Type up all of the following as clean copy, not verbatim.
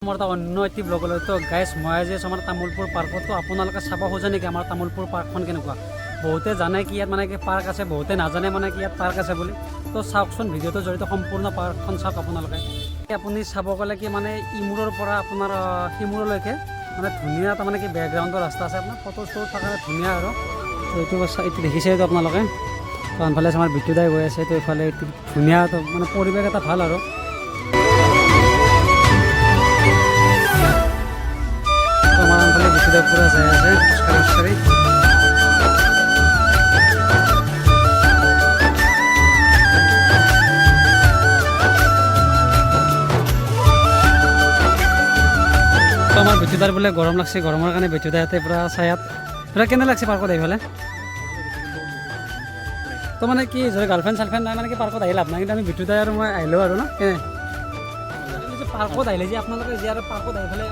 মোৰ এটা অন্য এটি ব্লগলৈ তো গাইজ মই আজি আছোঁ আমাৰ তামোলপুৰ পাৰ্কত। তো আপোনালোকে চাব খোজে নেকি আমাৰ তামোলপুৰ পাৰ্কখন কেনেকুৱা? বহুতে জানে কি ইয়াত মানে কি পাৰ্ক আছে, বহুতে নাজানে মানে কি ইয়াত পাৰ্ক আছে বুলি। তো চাওকচোন, ভিডিঅ'টোৰ জৰিয়তে সম্পূৰ্ণ পাৰ্কখন চাওক আপোনালোকে। আপুনি চাব গ'লে কি মানে ইমূৰৰ পৰা আপোনাৰ সিমূৰলৈকে মানে ধুনীয়া তাৰমানে কি বেকগ্ৰাউণ্ডৰ ৰাস্তা আছে, আপোনাৰ ফটো ষ্ট'ৰ থকা ধুনীয়া আৰু। তো এইটো দেখিছে এইটো আপোনালোকে। তো আনফালে আমাৰ বিদ্যুদাই গৈ আছে, তো এইফালে এইটো ধুনীয়া মানে পৰিৱেশ এটা ভাল আৰু। আমার আনফালে বিদ্যুদাই পুরা যাই আছে খোজকাঢ়ি তো আমার বিদ্যুদার বলে গরম লাগছে, গরমের কারণে বিদ্যুদাই হাতে পুরা ছায়াত। পুরা কেনে লাগছে পার্কত আহি পেলে? তো মানে কি যদি গার্লফ্রেন্ড চাৰ্লফ্ৰেণ্ড নাই মানে কি পাৰ্কত আহি লাভ নাই, কিন্তু আমি বিদ্যুদাই আৰু মই আহিলোঁ আৰু ন পাৰ্কত আহিলে যে আপোনালোকে যে আৰু পাৰ্কত আহি পেলাই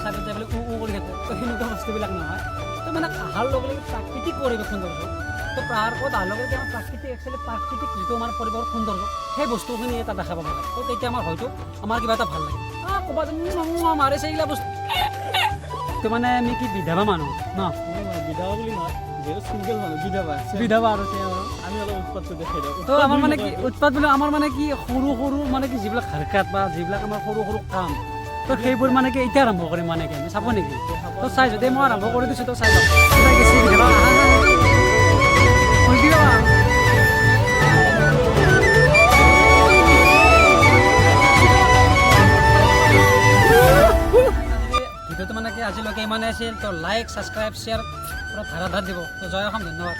চাইডত যাই পেলাই কৰি থাকে, তো সেনেকুৱা বস্তুবিলাক নহয়। তো মানে অহাৰ লগে লগে প্ৰাকৃতিক পৰিৱেশ সৌন্দৰ্য, তো পাৰ্কত অহাৰ লগে লগে আমাৰ প্ৰাকৃতিক একচুৱেলি প্ৰাকৃতিক যিটো আমাৰ পৰিৱেশৰ সৌন্দৰ্য সেই বস্তুখিনি এটা দেখা পাব লাগে। তো তেতিয়া আমাৰ হয়তো আমাৰ কিবা এটা ভাল লাগে। ক'ৰবাত মাৰিছে এইগিলা বস্তু। তো মানে আমি কি বিধৱা মানুহ ন? বিধৱা বুলি নহয়, যিহেতু চিংগল মানুহ বিধৱা আৰু আমি অলপ উৎপাতটো দেখাই দিওঁ। তো আমাৰ মানে কি উৎপাত বুলি আমাৰ মানে কি সৰু সৰু মানে কি যিবিলাক হাৰকাত বা যিবিলাক আমাৰ সৰু সৰু কাম, তো সেইবোৰ মানে কি এতিয়া আৰম্ভ কৰিম মানে কি আমি চাব নেকি? তো চাই যদি মই আৰম্ভ কৰি দিছোঁ, তো চাই লওক। ভিডিঅ'টো মানে কি আজিলৈকে ইমানে আছিল। তো লাইক, ছাবস্ক্ৰাইব, শ্বেয়াৰ পুৰা ধাৰাধাৰ দিব। তো জয় অসম, ধন্যবাদ।